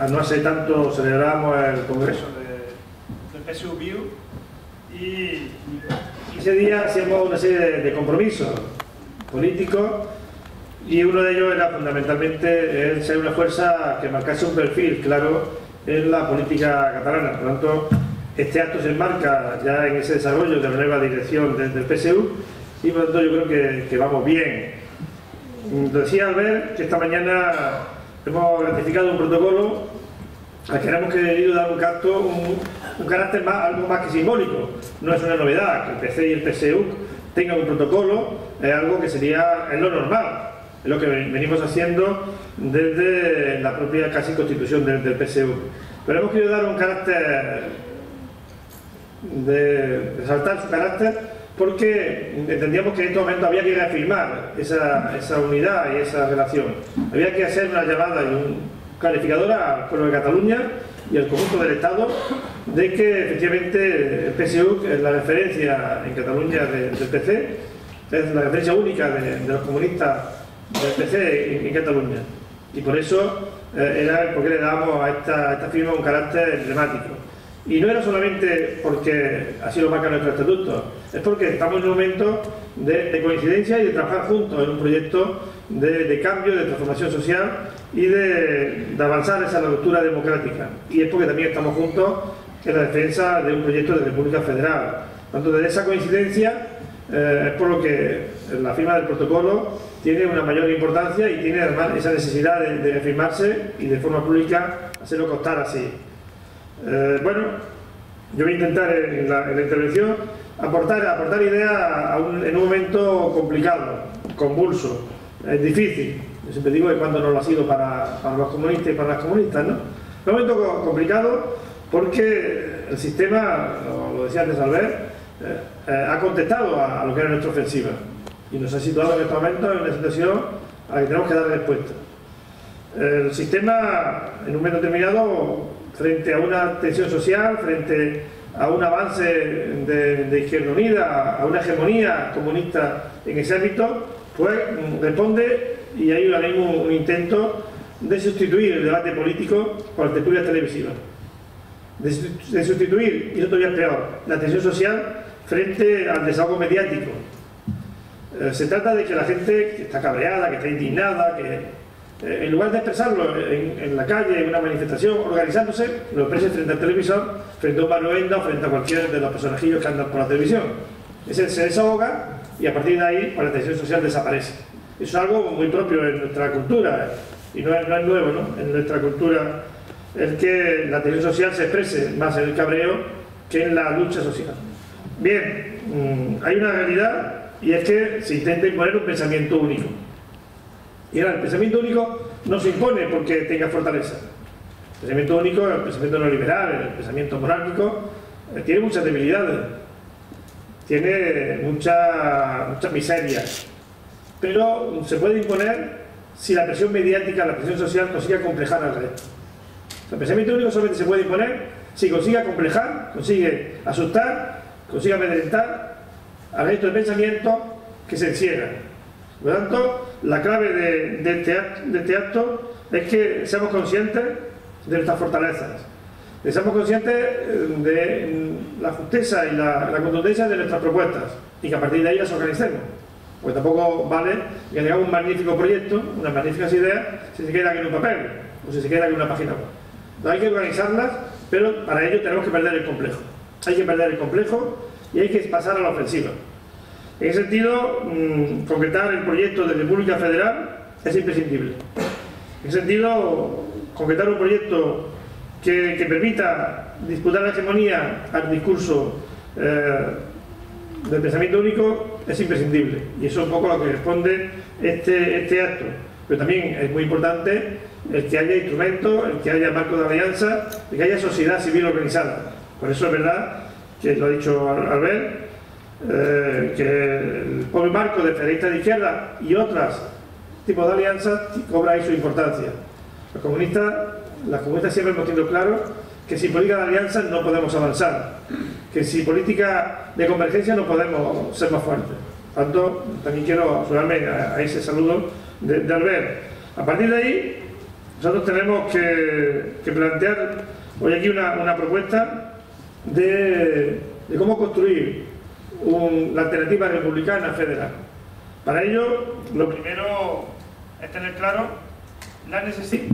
no hace tanto celebramos el congreso del PSU-BIU y ese día hacíamos una serie de compromisos políticos y uno de ellos era fundamentalmente el ser una fuerza que marcase un perfil claro en la política catalana. Por lo tanto, este acto se enmarca ya en ese desarrollo de la nueva dirección del PSU y por lo tanto yo creo que vamos bien. Decía Albert que esta mañana hemos ratificado un protocolo al que hemos querido dar un carácter algo más que simbólico. No es una novedad que el PC y el PSU tengan un protocolo, es algo que es lo normal, es lo que venimos haciendo desde la propia casi constitución del PSU. Pero hemos querido dar un carácter, resaltar su carácter, porque entendíamos que en este momento había que reafirmar esa unidad y esa relación. Había que hacer una llamada y un clarificadora al pueblo de Cataluña y al conjunto del Estado de que efectivamente el PSU es la referencia en Cataluña del PC, es la referencia única de los comunistas del PC en Cataluña. Y por eso era porque le dábamos a esta firma un carácter emblemático. Y no era solamente porque así lo marca nuestro estatuto, es porque estamos en un momento de coincidencia y de trabajar juntos en un proyecto de cambio, de transformación social y de avanzar esa ruptura democrática. Y es porque también estamos juntos en la defensa de un proyecto de República Federal. Tanto de esa coincidencia es por lo que la firma del protocolo tiene una mayor importancia y tiene además esa necesidad de reafirmarse y de forma pública hacerlo constar así. Bueno, yo voy a intentar en la intervención aportar ideas en un momento complicado, convulso, difícil. Yo siempre digo que cuando no lo ha sido para los comunistas y para las comunistas, ¿no? Un momento complicado porque el sistema, lo decía antes Albert, ha contestado a lo que era nuestra ofensiva y nos ha situado en estos momentos en una situación a la que tenemos que dar respuesta. El sistema, en un momento determinado, frente a una tensión social, frente a un avance de Izquierda Unida, a una hegemonía comunista en ese ámbito, pues responde y hay ahora mismo un intento de sustituir el debate político por las tertulias televisivas. De sustituir, y eso todavía es peor, la tensión social frente al desahogo mediático. Se trata de que la gente que está cabreada, que está indignada, que en lugar de expresarlo en la calle, en una manifestación, organizándose, lo expresen frente al televisor, frente a un Manuenda o frente a cualquiera de los personajillos que andan por la televisión. Ese se desahoga y a partir de ahí pues, la tensión social desaparece. Eso es algo muy propio en nuestra cultura y no es nuevo, ¿no? En nuestra cultura es que la tensión social se exprese más en el cabreo que en la lucha social. Bien, hay una realidad y es que se intenta imponer un pensamiento único. Y ahora, el pensamiento único no se impone porque tenga fortaleza. El pensamiento único, el pensamiento neoliberal, el pensamiento monárquico, tiene muchas debilidades, tiene muchas miserias, pero se puede imponer si la presión mediática, la presión social consigue acomplejar al resto. El pensamiento único solamente se puede imponer si consigue acomplejar, consigue asustar, consigue amedrentar al resto de pensamientos que se encierran. Por lo tanto, la clave de este acto es que seamos conscientes de nuestras fortalezas, que seamos conscientes de la justeza y la contundencia de nuestras propuestas y que a partir de ahí las organicemos. Porque tampoco vale que tengamos un magnífico proyecto, unas magníficas ideas, si se quedan en un papel o si se quedan en una página web. Entonces hay que organizarlas, pero para ello tenemos que perder el complejo. Hay que perder el complejo y hay que pasar a la ofensiva. En ese sentido, concretar el proyecto de República Federal es imprescindible. En ese sentido, concretar un proyecto que permita disputar la hegemonía al discurso del pensamiento único es imprescindible. Y eso es un poco a lo que responde este acto. Pero también es muy importante el que haya instrumentos, el que haya marco de alianza, el que haya sociedad civil organizada. Por eso es verdad, que lo ha dicho Albert, que el propio marco de federalistas de izquierda y otros tipos de alianzas cobra ahí su importancia. Las comunistas siempre hemos tenido claro que sin política de alianzas no podemos avanzar, que sin política de convergencia no podemos ser más fuertes. Por tanto, también quiero sumarme a ese saludo de Albert. A partir de ahí, nosotros tenemos que plantear hoy aquí una propuesta de cómo construir la alternativa republicana federal. Para ello, lo primero es tener claro la necesidad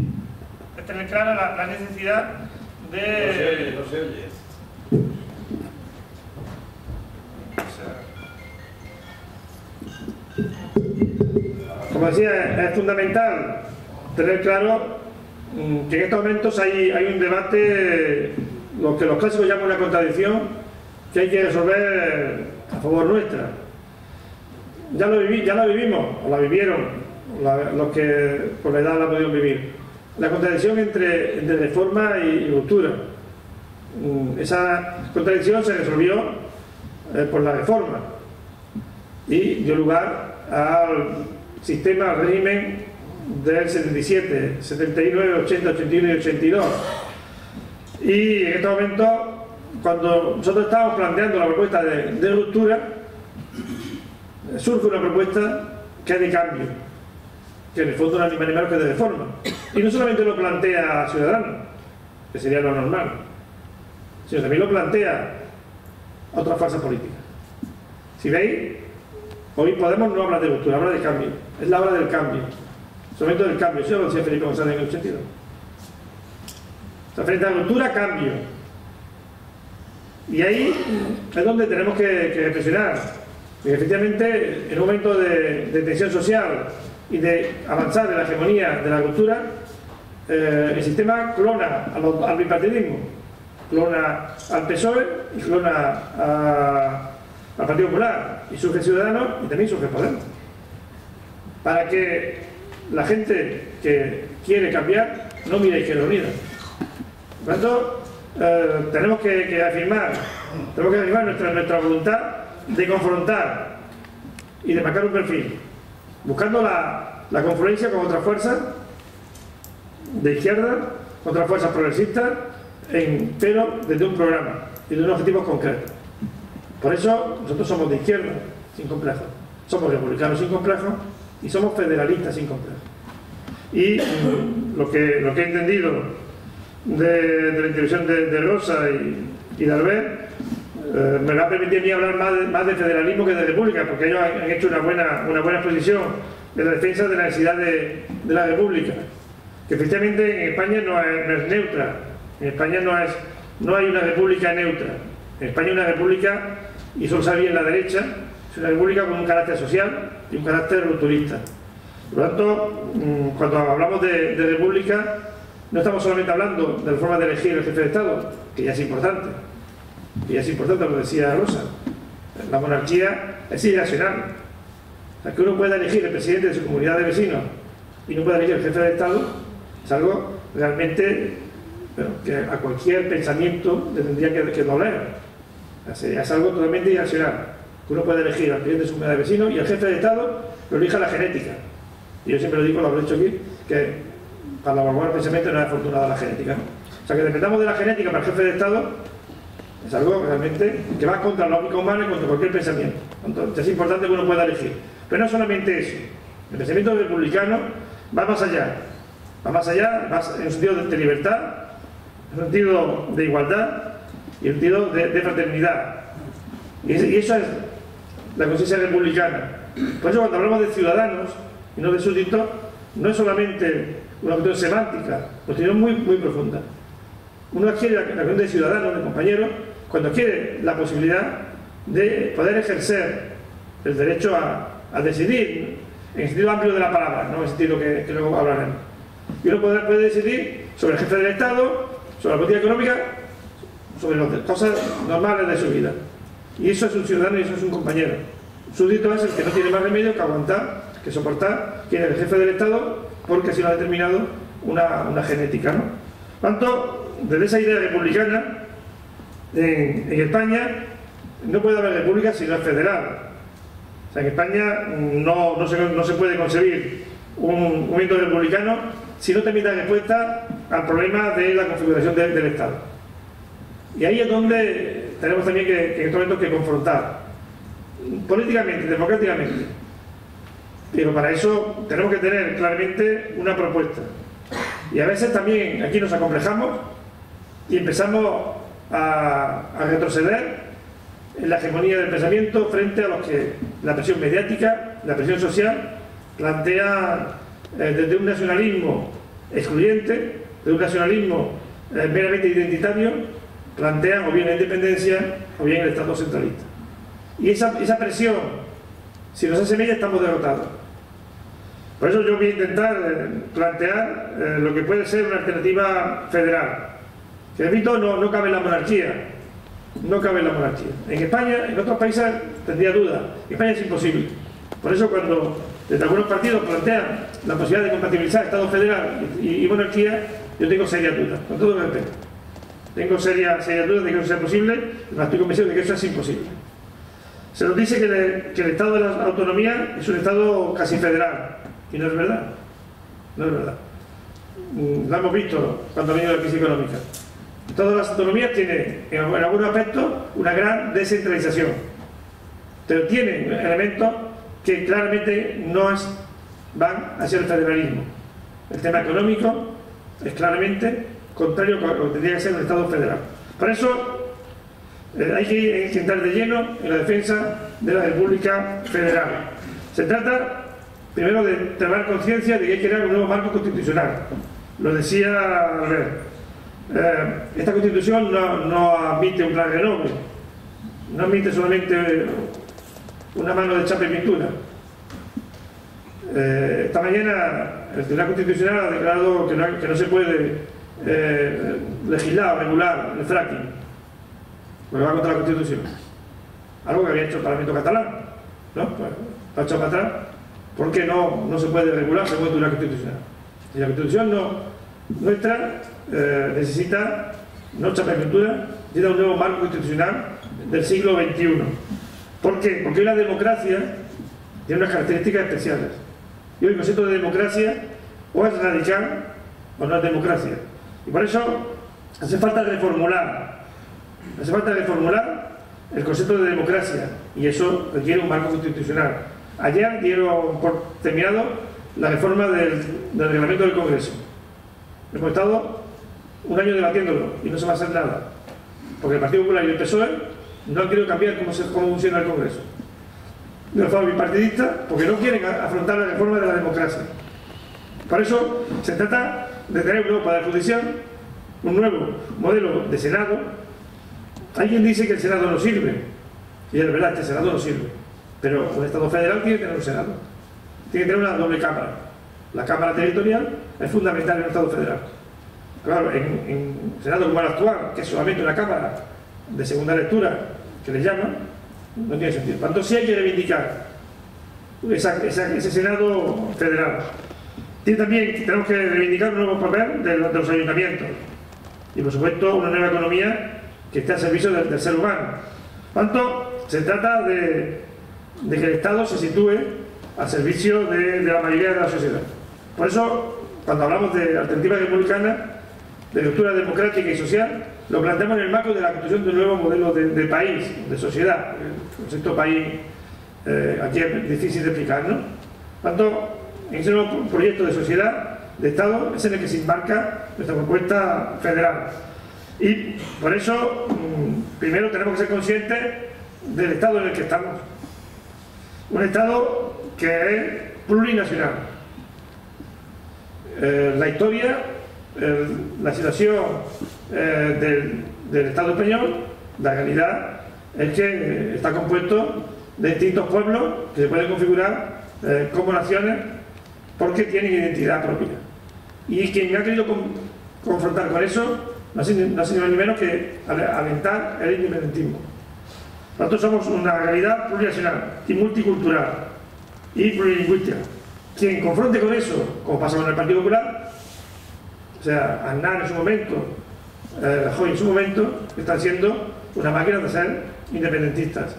de... No se oye. Como decía, es fundamental tener claro que en estos momentos hay un debate, lo que los clásicos llaman una contradicción, que hay que resolver a favor nuestra. Ya la vivimos, o la vivieron los que por la edad la pudieron vivir. La contradicción entre reforma y ruptura. Esa contradicción se resolvió por la reforma y dio lugar al sistema, al régimen del 77, 79, 80, 81 y 82. Y en este momento, cuando nosotros estábamos planteando la propuesta de ruptura, surge una propuesta que es de cambio, que en el fondo no es ni más ni menos que de reforma. Y no solamente lo plantea Ciudadanos, que sería lo normal, sino también lo plantea otra fuerza política. Si veis, hoy Podemos no habla de ruptura, habla de cambio. Es la hora del cambio. Es el momento del cambio. Eso lo decía Felipe González en el 82. O sea, frente a la ruptura, cambio. Y ahí es donde tenemos que reflexionar. Y efectivamente, en un momento de tensión social y de avanzar en la hegemonía de la ruptura, el sistema clona al bipartidismo, clona al PSOE y clona al Partido Popular, y surge Ciudadanos y también surge Podemos. Para que la gente que quiere cambiar no mire a Izquierda Unida. Por lo tanto, tenemos que afirmar nuestra voluntad de confrontar y de marcar un perfil, buscando la confluencia con otras fuerzas de izquierda, con otras fuerzas progresistas, pero desde un programa y de unos objetivos concretos. Por eso nosotros somos de izquierda, sin complejos, somos republicanos sin complejos y somos federalistas sin complejos. Y lo que he entendido de la intervención de Rosa y de Albert me va a permitir a mí hablar más de federalismo que de república, porque ellos han hecho una buena exposición de la defensa de la necesidad de la república, que efectivamente en España no es neutra. En España no hay una república neutra. En España hay una república, y eso lo sabe bien la derecha, es una república con un carácter social y un carácter rupturista. Por lo tanto, cuando hablamos de república, no estamos solamente hablando de la forma de elegir el jefe de Estado, que ya es importante, lo decía Rosa. La monarquía es irracional. O sea, que uno pueda elegir el presidente de su comunidad de vecinos y no pueda elegir el jefe de Estado, es algo realmente que a cualquier pensamiento le tendría que doler. Es algo totalmente irracional. Que uno puede elegir al presidente de su comunidad de vecinos y el jefe de Estado lo elija la genética. Y yo siempre lo digo, lo habré dicho aquí, que para la vanguardia del pensamiento no es afortunada la genética, ¿no? O sea, que dependamos de la genética para el jefe de Estado es algo realmente que va contra la lógica humana y contra cualquier pensamiento. Entonces, es importante que uno pueda elegir. Pero no solamente eso. El pensamiento republicano va más allá. En un sentido de libertad, en un sentido de igualdad y en un sentido de fraternidad. Y eso es la conciencia republicana. Por eso cuando hablamos de ciudadanos y no de súbditos, no es solamente una cuestión semántica, una cuestión muy profunda. Uno adquiere la cuestión de ciudadano, de compañero, cuando adquiere la posibilidad de poder ejercer el derecho a decidir, en el sentido amplio de la palabra, no en el sentido que luego hablaremos. Y uno puede decidir sobre el jefe del Estado, sobre la política económica, sobre las cosas normales de su vida. Y eso es un ciudadano y eso es un compañero. Un súbdito es el que no tiene más remedio que aguantar, que soportar quién es el jefe del Estado, porque así lo ha determinado una genética, ¿no? Por tanto, desde esa idea republicana, en España no puede haber república si no es federal. O sea, en España no se puede concebir un movimiento republicano si no permite respuesta al problema de la configuración del Estado. Y ahí es donde tenemos también que en estos momentos que confrontar políticamente, democráticamente. Pero para eso tenemos que tener claramente una propuesta. Y a veces también aquí nos acomplejamos y empezamos a retroceder en la hegemonía del pensamiento frente a los que la presión mediática, la presión social plantea desde un nacionalismo excluyente, de un nacionalismo meramente identitario, plantean o bien la independencia o bien el Estado centralista. Y esa presión, si nos hace media, estamos derrotados. Por eso yo voy a intentar plantear lo que puede ser una alternativa federal. Que repito, no cabe en la monarquía. No cabe en la monarquía. En España, en otros países tendría duda. En España es imposible. Por eso cuando desde algunos partidos plantean la posibilidad de compatibilizar Estado federal y monarquía, yo tengo serias dudas, con todo el respeto. Tengo serias dudas de que eso sea posible, pero estoy convencido de que eso es imposible. Se nos dice que el Estado de la autonomía es un Estado casi federal, y no es verdad. No es verdad. Lo hemos visto cuando ha venido la crisis económica. Todas las autonomías tienen, en algunos aspectos, una gran descentralización, pero tienen elementos que claramente van hacia el federalismo. El tema económico es claramente contrario a lo que tendría que ser un Estado federal. Por eso hay que entrar de lleno en la defensa de la República Federal. Se trata, primero, de tomar conciencia de que hay que crear un nuevo marco constitucional. Lo decía Albert. Esta Constitución no admite un plan renove, no admite solamente una mano de chapa y pintura. Esta mañana el Tribunal Constitucional ha declarado que no se puede legislar o regular el fracking, porque va contra la Constitución. Algo que había hecho el Parlamento catalán, ¿no? Pues lo ha echado para atrás porque no se puede regular según el Tribunal Constitucional. Y la Constitución nuestra necesita, no chapa y pintura, necesita un nuevo marco constitucional del siglo XXI. ¿Por qué? Porque hoy la democracia tiene unas características especiales. Y hoy el concepto de democracia o es radical o no es democracia. Y por eso hace falta reformular el concepto de democracia, y eso requiere un marco constitucional. Ayer dieron por terminado la reforma del reglamento del Congreso. Hemos estado un año debatiéndolo y no se va a hacer nada, porque el Partido Popular y el PSOE no han querido cambiar cómo funciona el Congreso. De forma bipartidista, porque no quieren afrontar la reforma de la democracia. Por eso se trata de tener un nuevo Poder Judicial, un nuevo modelo de Senado. Alguien dice que el Senado no sirve, y es verdad que el Senado no sirve, pero un Estado federal tiene que tener un Senado, tiene que tener una doble cámara. La Cámara Territorial es fundamental en el Estado federal. Claro, en un Senado como el actual, que es solamente una Cámara de segunda lectura, que le llaman, no tiene sentido. Por tanto, sí hay que reivindicar ese Senado federal. También tenemos que reivindicar un nuevo papel de los ayuntamientos y, por supuesto, una nueva economía que esté al servicio del ser humano. Por tanto, se trata de que el Estado se sitúe al servicio de la mayoría de la sociedad. Por eso, cuando hablamos de alternativa republicana, de ruptura democrática y social, lo planteamos en el marco de la construcción de un nuevo modelo de país, de sociedad. El concepto país aquí es difícil de explicar, ¿no? Por tanto, en ese nuevo proyecto de sociedad, de Estado, es en el que se enmarca nuestra propuesta federal. Y por eso, primero tenemos que ser conscientes del Estado en el que estamos. Un Estado que es plurinacional. La historia, la situación del Estado español, la realidad es que está compuesto de distintos pueblos que se pueden configurar como naciones porque tienen identidad propia. Y quien ha querido confrontar con eso no ha sido ni menos que alentar el independentismo. Por tanto, somos una realidad plurinacional y multicultural y plurilingüística. Quien confronte con eso, como pasa con el Partido Popular, o sea, Aznar en su momento, Rajoy en su momento, están siendo una máquina de ser independentistas,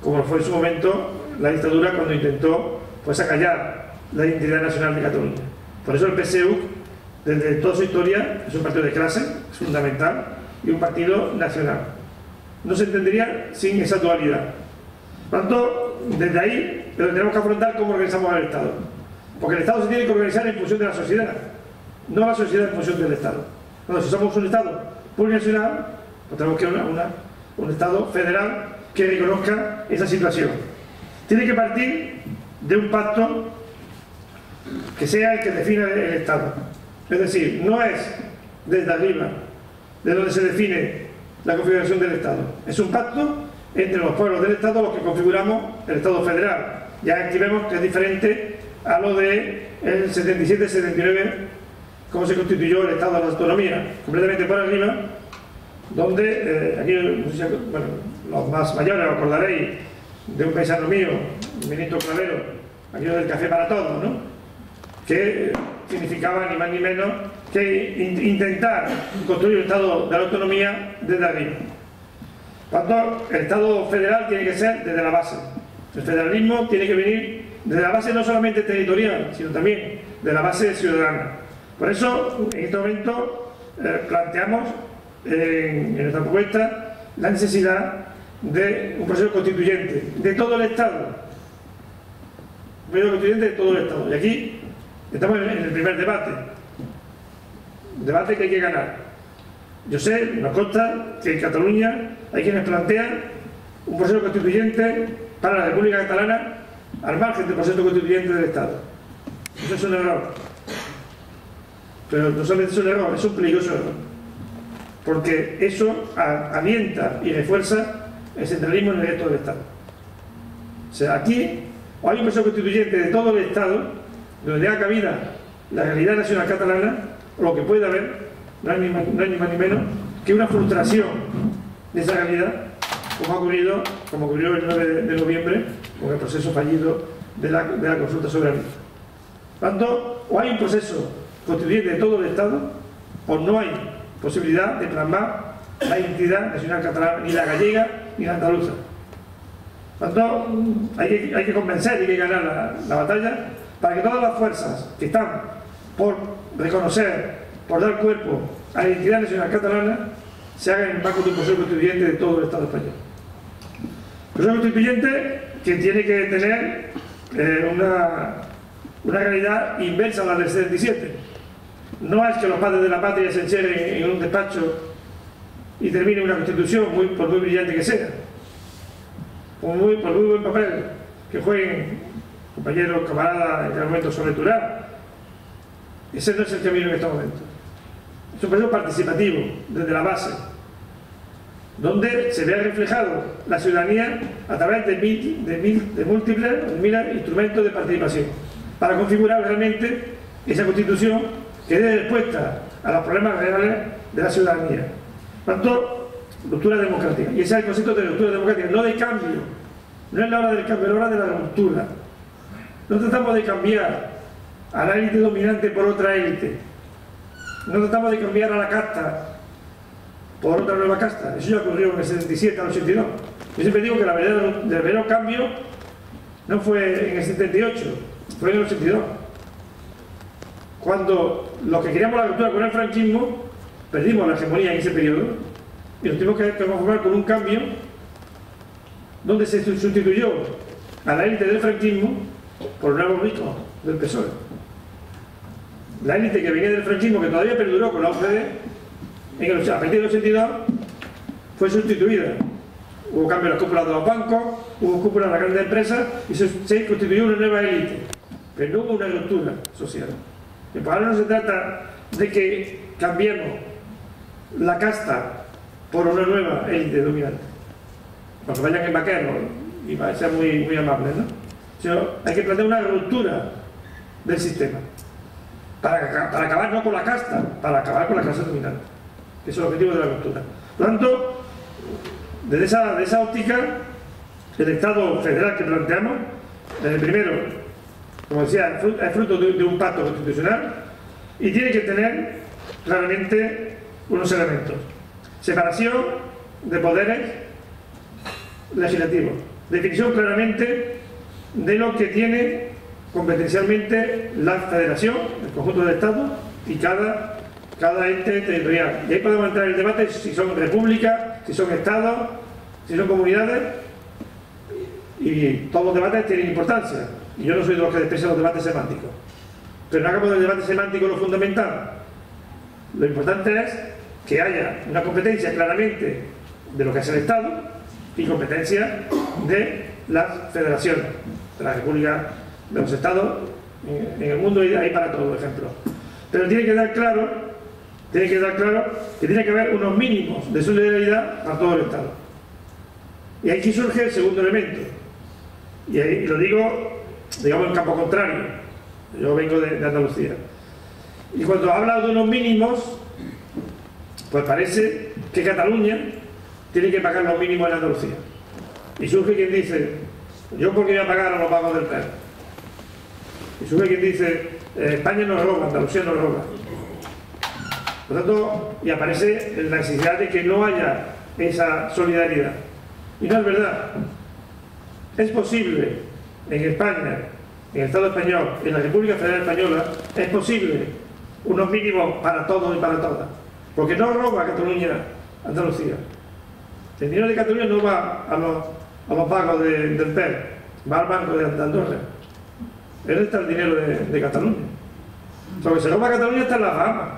como fue en su momento la dictadura cuando intentó pues acallar la identidad nacional de Cataluña. Por eso el PSUV, desde toda su historia, es un partido de clase, es fundamental, y un partido nacional. No se entendería sin esa dualidad. Por tanto, desde ahí tenemos que afrontar cómo organizamos el Estado. Porque el Estado se tiene que organizar en función de la sociedad. no a la sociedad en función del Estado. Bueno, si somos un Estado plurinacional, pues tenemos que un Estado federal que reconozca esa situación. Tiene que partir de un pacto que sea el que defina el Estado. Es decir, no es desde arriba de donde se define la configuración del Estado. Es un pacto entre los pueblos del Estado los que configuramos el Estado federal. Ya aquí vemos que es diferente a lo del 77-79, cómo se constituyó el Estado de la Autonomía, completamente por arriba, donde, aquí, bueno, los más mayores os acordaréis de un paisano mío, el ministro Clavero, aquello del café para todos, ¿no? Que significaba ni más ni menos que intentar construir un Estado de la autonomía desde arriba. Cuando el Estado federal tiene que ser desde la base. El federalismo tiene que venir desde la base no solamente territorial, sino también de la base ciudadana. Por eso, en este momento, planteamos en nuestra propuesta la necesidad de un proceso constituyente de todo el Estado. Un proceso constituyente de todo el Estado. Y aquí estamos en el primer debate. Debate que hay que ganar. Yo sé, nos consta que en Cataluña hay quienes plantean un proceso constituyente para la República Catalana al margen del proceso constituyente del Estado. Eso es un error. Pero no solamente es un error, es un peligroso error. Porque eso alienta y refuerza el centralismo en el resto del Estado. O sea, aquí o hay un proceso constituyente de todo el Estado donde da cabida la realidad nacional catalana, o lo que puede haber, no hay ni más ni menos que una frustración de esa realidad, como ocurrió el 9 de noviembre con el proceso fallido de la consulta soberanista. Por tanto, o hay un proceso constituyente de todo el Estado, o no hay posibilidad de plasmar la identidad nacional catalana, ni la gallega ni la andaluza. Por tanto, hay que convencer, hay que ganar la batalla para que todas las fuerzas que están por reconocer, por dar cuerpo a la identidad nacional catalana, se hagan en el marco de un proceso constituyente de todo el Estado español. Un proceso constituyente que tiene que tener una realidad inversa a la del 77. No es que los padres de la patria se encheren en un despacho y termine una constitución, por muy brillante que sea, por muy buen papel que jueguen compañeros, camaradas, en el momento sobrenatural. Ese no es el camino en este momento. Es un proceso participativo, desde la base, donde se vea reflejado la ciudadanía a través de múltiples instrumentos de participación, para configurar realmente esa constitución que dé respuesta a los problemas reales de la ciudadanía. Por tanto, ruptura democrática. Y ese es el concepto de ruptura democrática, no de cambio. No es la hora del cambio, es la hora de la ruptura. No tratamos de cambiar a la élite dominante por otra élite. No tratamos de cambiar a la casta por otra nueva casta. Eso ya ocurrió en el 77 al 82. Yo siempre digo que el verdadero cambio no fue en el 78, fue en el 82. Cuando los que queríamos la ruptura con el franquismo, perdimos la hegemonía en ese periodo y nos tuvimos que conformar con un cambio donde se sustituyó a la élite del franquismo por nuevos ricos del PSOE. La élite que venía del franquismo, que todavía perduró con la UCD, a partir del 82, fue sustituida. Hubo cambio en las cúpulas de los bancos, hubo cúpulas de las grandes empresas y se constituyó una nueva élite. Pero no hubo una ruptura social. Y por ahora no se trata de que cambiemos la casta por una nueva élite dominante. Cuando vayan en vaquero y va a ser muy amable, ¿no? Sino hay que plantear una ruptura del sistema. Para acabar no con la casta, para acabar con la clase dominante. Ese es el objetivo de la ruptura. Por lo tanto, desde esa óptica, el Estado federal que planteamos, primero, como decía, es fruto de un pacto constitucional y tiene que tener claramente unos elementos. Separación de poderes legislativos. Definición claramente de lo que tiene competencialmente la federación, el conjunto del Estado y cada ente territorial. Y ahí podemos entrar en el debate si son repúblicas, si son estados, si son comunidades, y todos los debates tienen importancia. Y yo no soy de los que desprecian los debates semánticos. Pero no hagamos del debate semántico lo fundamental. Lo importante es que haya una competencia claramente de lo que es el Estado y competencia de las federaciones, de la República, de los Estados en el mundo, y hay para todo, ejemplo. Pero tiene que dar claro que tiene que haber unos mínimos de solidaridad para todo el Estado. Y aquí surge el segundo elemento. Y lo digo, digamos, en campo contrario. Yo vengo de Andalucía. Y cuando habla de unos mínimos, pues parece que Cataluña tiene que pagar los mínimos en Andalucía. Y surge quien dice, yo porque voy a pagar a los pagos del PER. Y surge quien dice, España no roba, Andalucía no roba. Por tanto, y aparece la necesidad de que no haya esa solidaridad. Y no es verdad. Es posible en España, en el Estado español, en la República Federal Española, es posible unos mínimos para todos y para todas. Porque no roba Cataluña Andalucía. El dinero de Cataluña no va a los pagos del PER, va al Banco de Andorra. ¿Dónde está el dinero de Cataluña? Lo que se roba a Cataluña está en las Bahamas.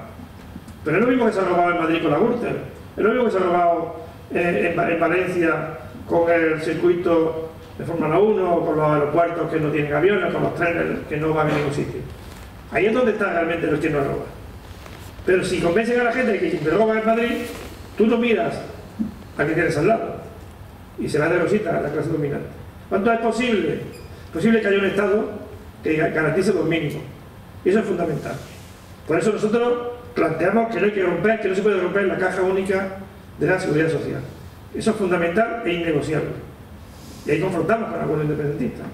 Pero es lo mismo que se ha robado en Madrid con la Gürtel, es lo mismo que se ha robado en Valencia con el circuito de Fórmula 1, con los aeropuertos que no tienen aviones, con los trenes que no van a ningún sitio. Ahí es donde está realmente los que no roban. Pero si convencen a la gente de que quien te roba en Madrid, tú no miras a quien tienes al lado y se va de rosita a la clase dominante. ¿Cuánto es posible? Es posible que haya un Estado que garantice los mínimos. Y eso es fundamental. Por eso nosotros planteamos que no hay que romper, que no se puede romper la caja única de la seguridad social. Eso es fundamental e innegociable. Y ahí confrontamos con algunos independentistas.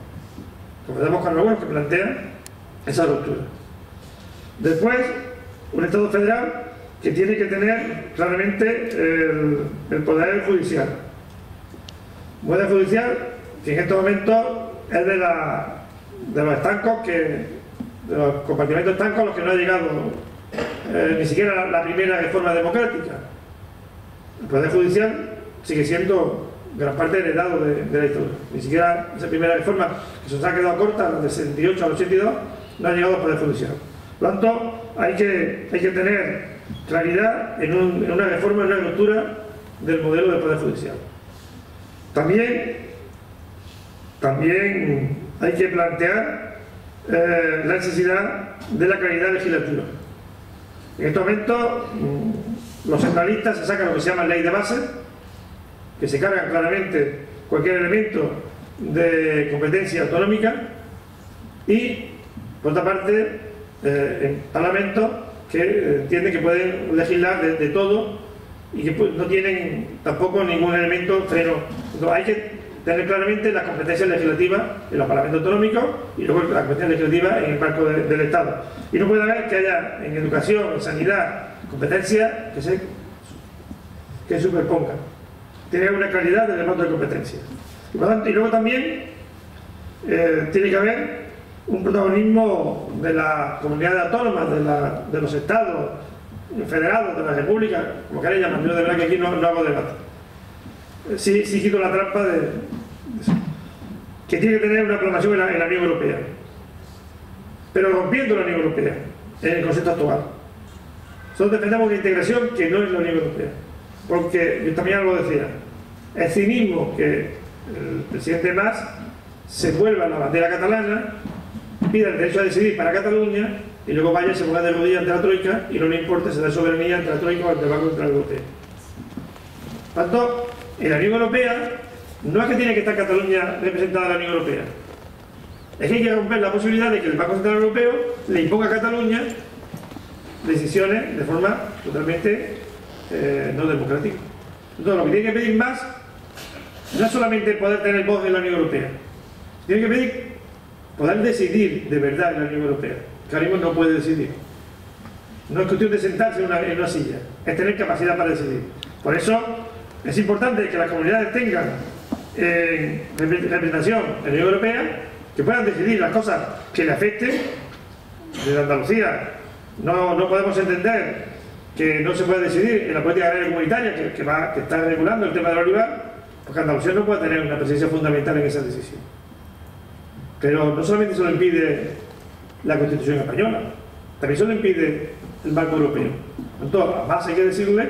Confrontamos con algunos que plantean esa ruptura. Después, un Estado federal que tiene que tener claramente el poder judicial. Un poder judicial que en estos momentos es de los estancos, de los compartimentos estancos a los que no ha llegado ni siquiera la primera reforma democrática. El poder judicial sigue siendo gran parte heredado de la historia. Ni siquiera esa primera reforma, que se nos ha quedado corta, la del 68 al 82, no ha llegado al poder judicial. Por lo tanto, hay que tener claridad en una reforma, en una ruptura del modelo del poder judicial. También hay que plantear la necesidad de la calidad legislativa. En este momento, los centralistas se sacan lo que se llama ley de base, que se cargan claramente cualquier elemento de competencia autonómica, y, por otra parte, en Parlamento que entienden que pueden legislar de todo y que no tienen tampoco ningún elemento freno. Entonces, hay que tener claramente las competencias legislativas en los parlamentos autonómicos y luego la competencia legislativa en el marco del Estado. Y no puede haber que haya en educación, en sanidad, competencias que superpongan. Tiene que haber una claridad del reparto de competencias. Y luego también tiene que haber un protagonismo de las comunidades autónomas, de los estados federados, de la república, como queráis llamar. Yo de verdad que aquí no hago debate. Sí quito la trampa de eso. Que tiene que tener una proclamación en la Unión Europea, pero rompiendo la Unión Europea en el concepto actual. Nosotros defendemos una integración que no es la Unión Europea, porque yo también lo decía, el cinismo que el presidente Mas se vuelva a la bandera catalana, pida el derecho a decidir para Cataluña y luego vaya y se ponga de rodillas ante la Troika y no le importe, se da soberanía ante la Troika o ante el Banco Central Europeo. Por tanto, en la Unión Europea no es que tiene que estar Cataluña representada en la Unión Europea, es que hay que romper la posibilidad de que el Banco Central Europeo le imponga a Cataluña decisiones de forma totalmente no democrática. Entonces, lo que tiene que pedir más no es solamente poder tener voz en la Unión Europea, tiene que pedir poder decidir de verdad en la Unión Europea, que ahora mismo no puede decidir. No es cuestión de sentarse en una silla, es tener capacidad para decidir. Por eso es importante que las comunidades tengan representación en la Unión Europea, que puedan decidir las cosas que le afecten. Desde Andalucía no podemos entender que no se puede decidir en la política agraria comunitaria que está regulando el tema del olivar, porque Andalucía no puede tener una presencia fundamental en esa decisión. Pero no solamente se lo impide la Constitución española, también se lo impide el Banco Europeo. Entonces, además hay que decirle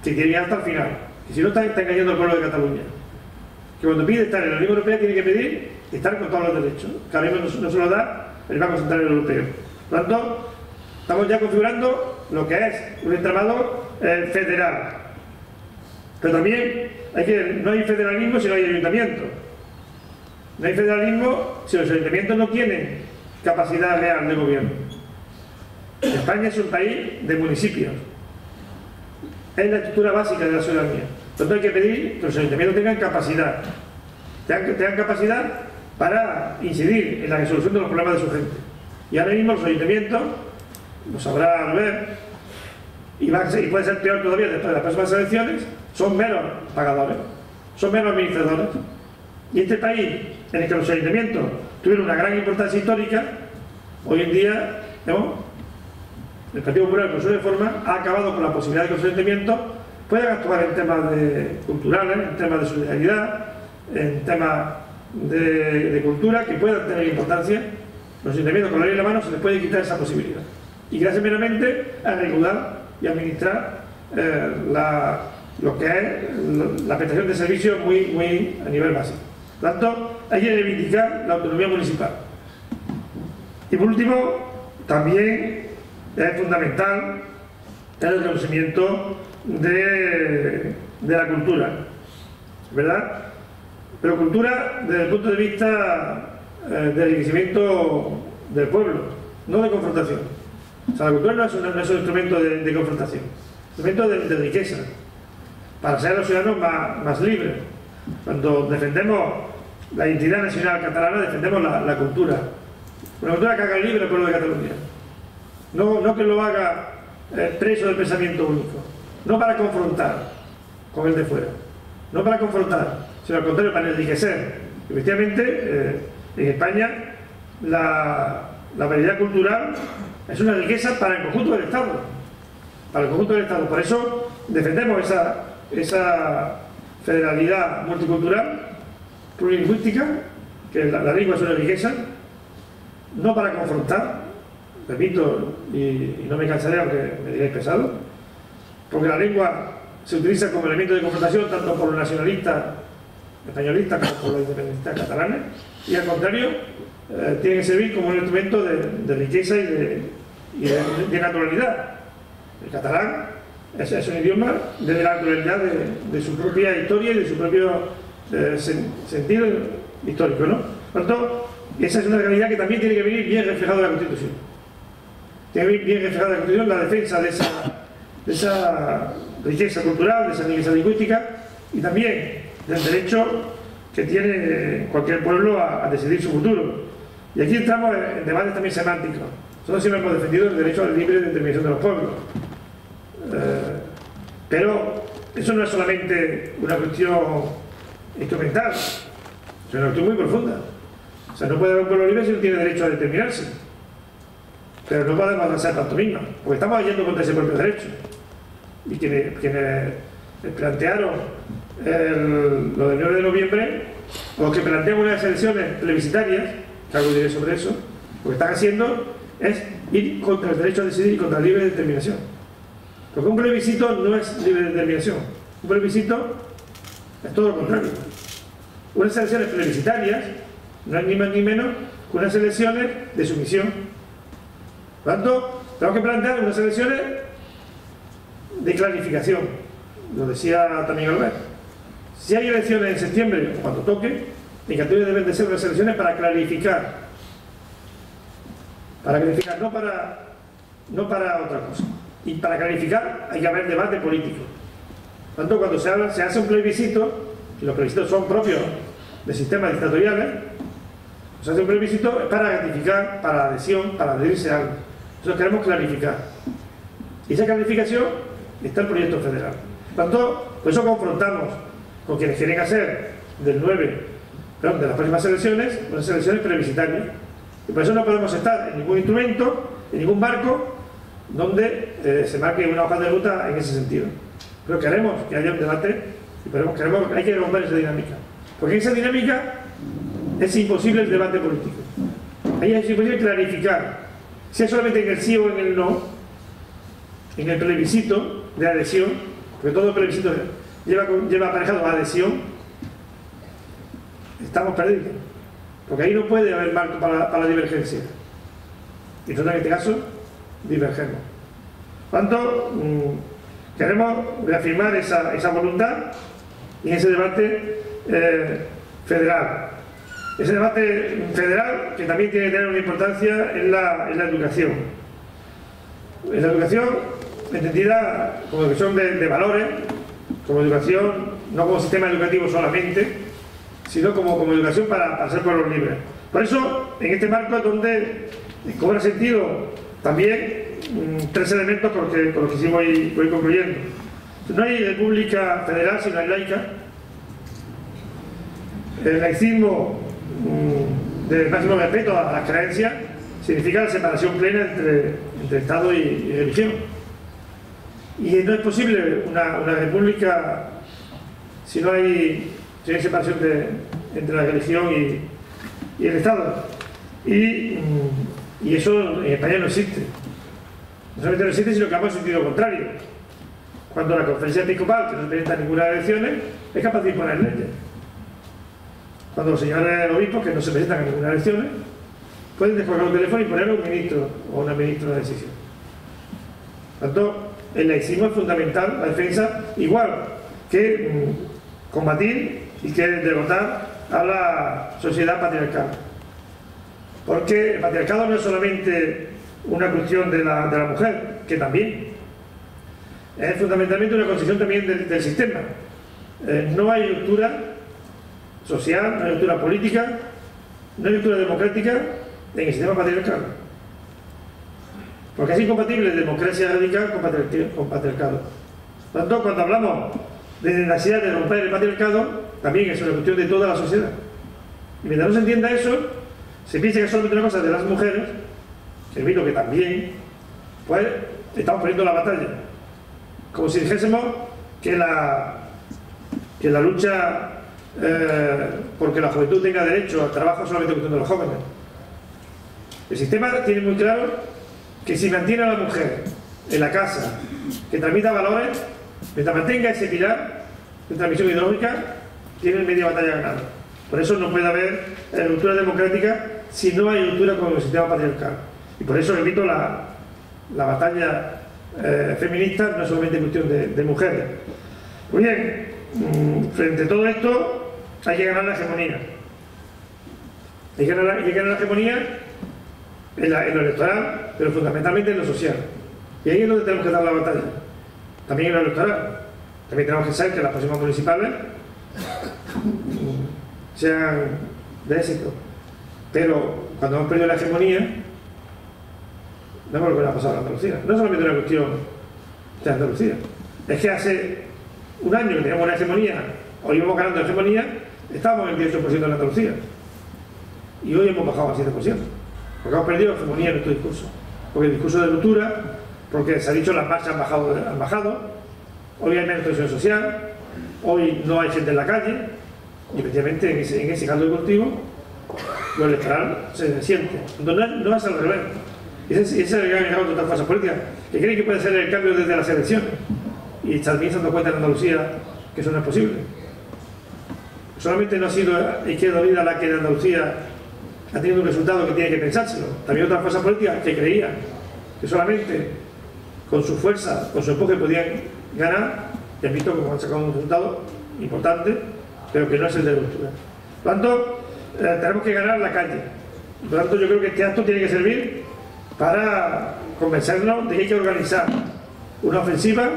que tiene que ir hasta el final, que si no está engañando al pueblo de Cataluña, que cuando pide estar en la Unión Europea tiene que pedir estar con todos los derechos, que ahora mismo no se lo da el Banco Central Europeo. Por lo tanto, estamos ya configurando lo que es un entramado federal. Pero también no hay federalismo si no hay ayuntamiento. No hay federalismo si los ayuntamientos no tienen capacidad real de gobierno. España es un país de municipios. Es la estructura básica de la ciudadanía. Por lo tanto, hay que pedir que los ayuntamientos tengan capacidad. Tengan capacidad para incidir en la resolución de los problemas de su gente. Y ahora mismo los ayuntamientos, lo sabrá Albert, y puede ser peor todavía después de las próximas elecciones, son menos pagadores, son menos administradores. Y este país, en el que los ayuntamientos tuvieron una gran importancia histórica, hoy en día, el Partido Popular con su reforma ha acabado con la posibilidad de que los ayuntamientos puedan actuar en temas culturales, en temas de solidaridad, en temas de cultura, que puedan tener importancia. Los ayuntamientos con la ley en la mano se les puede quitar esa posibilidad y quedarse meramente a regular y administrar lo que es la prestación de servicios muy a nivel básico. Por lo tanto, hay que reivindicar la autonomía municipal. Y por último, también es fundamental el reconocimiento de la cultura, ¿verdad? Pero cultura desde el punto de vista del enriquecimiento del pueblo, no de confrontación. O sea, la cultura no es un instrumento de confrontación, es un instrumento de riqueza, para ser los ciudadanos más libres. Cuando defendemos la identidad nacional catalana, defendemos la cultura. Una cultura que haga libre al pueblo de Cataluña. No que lo haga preso del pensamiento único. No para confrontar con el de fuera. No para confrontar, sino al contrario, para enriquecer. Efectivamente, en España, la variedad cultural es una riqueza para el conjunto del Estado. Para el conjunto del Estado. Por eso defendemos esa federalidad multicultural, plurilingüística, que la lengua es una riqueza, no para confrontar, repito, y no me cansaré aunque me digáis pesado, porque la lengua se utiliza como elemento de confrontación tanto por los nacionalistas españolistas como por los independentistas catalanes, y al contrario, tiene que servir como un instrumento de riqueza y de naturalidad. El catalán es un idioma de la naturalidad de su propia historia y de su propio sentido histórico, ¿no? Por lo tanto, esa es una realidad que también tiene que venir bien reflejada en la Constitución. Tiene que venir bien reflejada en la Constitución la defensa de esa riqueza cultural, de esa riqueza lingüística y también del derecho que tiene cualquier pueblo a decidir su futuro. Y aquí entramos en debates también semánticos. Nosotros siempre hemos defendido el derecho a la libre determinación de los pueblos. Pero eso no es solamente una cuestión instrumental, es una cuestión muy profunda. O sea, no puede haber un pueblo libre si no tiene derecho a determinarse. Pero no podemos hacer pantomima, porque estamos yendo contra ese propio derecho. Y quienes plantearon lo del 9 de noviembre, o que plantean unas elecciones plebiscitarias, que algo diré sobre eso, lo que están haciendo es ir contra el derecho a decidir y contra la libre determinación. Porque un plebiscito no es libre determinación. Un plebiscito es todo lo contrario. Unas elecciones plebiscitarias no es ni más ni menos que unas elecciones de sumisión. Por lo tanto, tenemos que plantear unas elecciones de clarificación. Lo decía también Albert. Si hay elecciones en septiembre, cuando toque, en Cataluña deben de ser unas elecciones para clarificar. Para clarificar, no para otra cosa. Y para clarificar hay que haber debate político. Por lo tanto, cuando se hace un plebiscito, y los plebiscitos son propios de sistemas dictatoriales, se hace un plebiscito para ratificar, para adhesión, para adherirse a algo. Nosotros queremos clarificar. Y esa clarificación está el proyecto federal. Por tanto, por eso confrontamos con quienes quieren hacer de las próximas elecciones, unas elecciones plebiscitarias. Y por eso no podemos estar en ningún instrumento, en ningún marco, donde se marque una hoja de ruta en ese sentido. Pero queremos que haya un debate y hay que romper esa dinámica. Porque en esa dinámica es imposible el debate político. Ahí es imposible clarificar. Si es solamente en el sí o en el no, en el plebiscito de adhesión, porque todo plebiscito lleva aparejado adhesión, estamos perdidos. Porque ahí no puede haber marco para la divergencia. Y nosotros en este caso divergemos. Por tanto, queremos reafirmar esa voluntad y ese debate federal. Ese debate federal que también tiene que tener una importancia en la educación. En la educación entendida como educación de valores, como educación, no como sistema educativo solamente, sino como educación para ser pueblos libres. Por eso, en este marco es donde cobra sentido también tres elementos con los que sí voy concluyendo. No hay república federal si no hay laica. El laicismo del máximo respeto a las creencias significa la separación plena entre Estado y religión. Y no es posible una república si no hay separación entre la religión y el Estado. Y eso en España no existe. No solamente no existe, sino que vamos en sentido contrario. Cuando la conferencia episcopal, que no presenta ninguna elecciones, es capaz de imponer leyes. Cuando los señores obispos, que no se presentan a ninguna elecciones, pueden descolgar un teléfono y poner a un ministro o una ministra de decisión. Por tanto, el laicismo es fundamental, la defensa, igual que combatir y que derrotar a la sociedad patriarcal. Porque el patriarcado no es solamente una cuestión de la mujer, que también es fundamentalmente una concepción también del sistema. No hay ruptura social, no hay ruptura política, no hay ruptura democrática en el sistema patriarcal. Porque es incompatible democracia radical con patriarcado. Por lo tanto, cuando hablamos de la necesidad de romper el patriarcado, también es una cuestión de toda la sociedad. Y mientras no se entienda eso, se piensa que es solamente una cosa de las mujeres, que admito que también, pues estamos perdiendo la batalla. Como si dijésemos que la lucha porque la juventud tenga derecho al trabajo es solamente cuestión de los jóvenes. El sistema tiene muy claro que si mantiene a la mujer en la casa, que transmita valores, mientras mantenga ese pilar de transmisión ideológica, tiene media batalla ganada. Por eso no puede haber ruptura democrática si no hay ruptura con el sistema patriarcal. Y por eso repito, la batalla feminista no es solamente cuestión de mujeres. Muy bien, frente a todo esto hay que ganar la hegemonía. Hay que ganar la hegemonía en lo electoral, pero fundamentalmente en lo social. Y ahí es donde tenemos que dar la batalla. También en lo electoral. También tenemos que saber que las próximas municipales sean de éxito. Pero cuando hemos perdido la hegemonía, no hemos volver a pasar a Andalucía. No es solamente una cuestión de Andalucía. Es que hace un año que teníamos una hegemonía, hoy íbamos ganando la hegemonía, estábamos en el 18% en Andalucía. Y hoy hemos bajado al 7%. Porque hemos perdido la hegemonía en nuestro discurso. Porque el discurso de ruptura, porque se ha dicho las marchas han bajado, hoy hay menos tensión social, hoy no hay gente en la calle, y efectivamente en ese caldo de cultivo, lo electoral se siente. Entonces no es al revés. Ese es el gran error de otras fuerzas políticas, que creen que puede ser el cambio desde las elecciones. Y también se han dado cuenta en Andalucía que eso no es posible. Solamente no ha sido Izquierda Unida la que en Andalucía ha tenido un resultado que tiene que pensárselo. También otras fuerzas políticas que creían que solamente con su fuerza, con su empuje podían ganar, y han visto cómo han sacado un resultado importante, pero que no es el de ruptura. Por lo tanto, tenemos que ganar la calle. Por lo tanto, yo creo que este acto tiene que servir para convencernos de que hay que organizar una ofensiva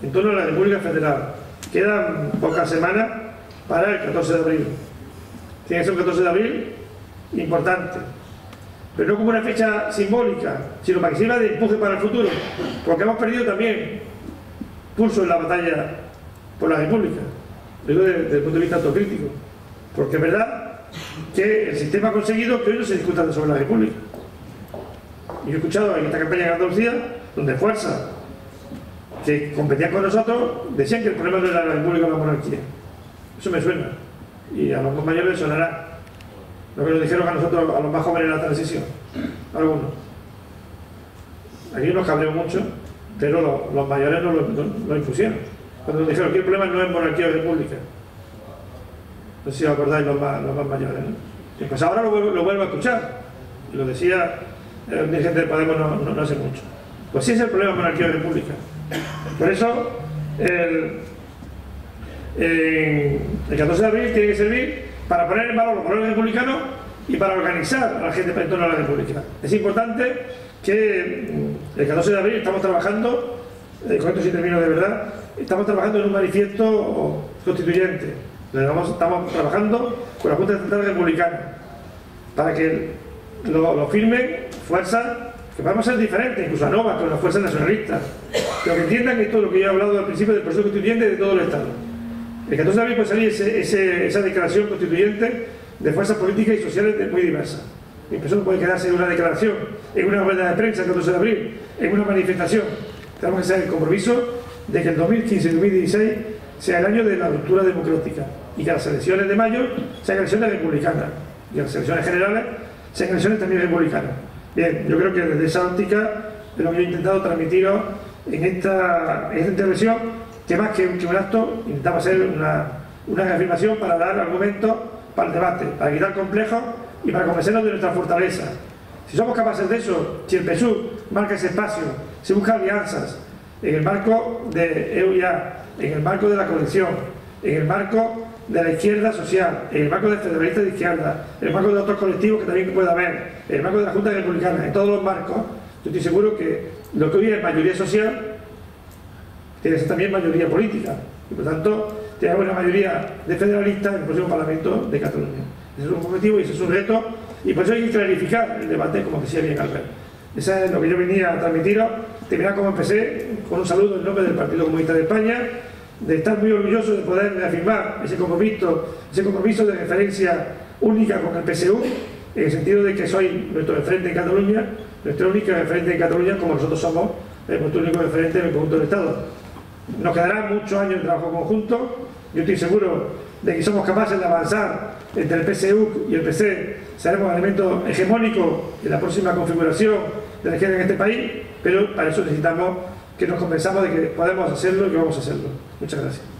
en torno a la República Federal. Quedan pocas semanas para el 14 de abril. Tiene que ser un 14 de abril importante, pero no como una fecha simbólica, sino para que sirva de empuje para el futuro, porque hemos perdido también pulso en la batalla por la República. Lo digo desde el punto de vista autocrítico, porque es verdad que el sistema ha conseguido que hoy no se discuta sobre la República. Y yo he escuchado en esta campaña en Andalucía, donde fuerzas que competían con nosotros decían que el problema no era la República o la monarquía. Eso me suena, y a los más mayores les sonará lo que nos dijeron a nosotros, a los más jóvenes en la transición, algunos. aquí nos cabreó mucho, pero los mayores no lo impusieron. Cuando nos dijeron que el problema no es monarquía o república. No sé si os acordáis los más mayores, ¿no? Y pues ahora lo vuelvo a escuchar. Y lo decía el dirigente de Podemos no hace mucho. Pues sí es el problema monarquía o república. Por eso el 14 de abril tiene que servir para poner en valor los valores republicanos y para organizar a la gente en torno a la república. Es importante que el 14 de abril estamos trabajando, con esto sí termino de verdad, estamos trabajando en un manifiesto constituyente. Estamos trabajando con la Junta Central Republicana para que lo firmen fuerzas que vamos a ser diferentes, incluso ANOVA, con las fuerzas nacionalistas, pero que entiendan esto lo que yo he hablado al principio del proceso constituyente de todo el Estado. El 14 de abril puede salir esa declaración constituyente de fuerzas políticas y sociales muy diversas. Y eso no puede quedarse en una declaración, en una rueda de prensa el 14 de abril, en una manifestación. Tenemos que hacer el compromiso de que el 2015 y 2016 sea el año de la ruptura democrática y que las elecciones de mayo sean elecciones republicanas y las elecciones generales sean elecciones también republicanas. Bien, yo creo que desde esa óptica es lo que yo he intentado transmitiros en esta intervención, que más que un acto intentaba ser una reafirmación para dar argumentos para el debate, para quitar complejos y para convencernos de nuestra fortaleza. Si somos capaces de eso, si el PSUV marca ese espacio, se busca alianzas en el marco de EUIA, en el marco de la coalición, en el marco de la izquierda social, en el marco de federalistas de izquierda, en el marco de otros colectivos que también pueda haber, en el marco de la Junta Republicana, en todos los marcos, yo estoy seguro que lo que hoy es mayoría social tiene que ser también mayoría política y por tanto tiene que haber una mayoría de federalistas en el próximo Parlamento de Cataluña. Ese es un objetivo y ese es un reto y por eso hay que clarificar el debate, como decía bien Albert. Eso es lo que yo venía a transmitiros. Terminar como empecé, con un saludo en nombre del Partido Comunista de España, de estar muy orgulloso de poder reafirmar ese compromiso de referencia única con el PSU, en el sentido de que soy nuestro referente en Cataluña, nuestro único referente en Cataluña, como nosotros somos nuestro único referente en el conjunto del Estado. Nos quedarán muchos años de trabajo conjunto. Yo estoy seguro de que somos capaces de avanzar entre el PSU y el PC. Seremos elementos hegemónicos en la próxima configuración de la izquierda en este país, pero para eso necesitamos que nos convenzamos de que podemos hacerlo y que vamos a hacerlo. Muchas gracias.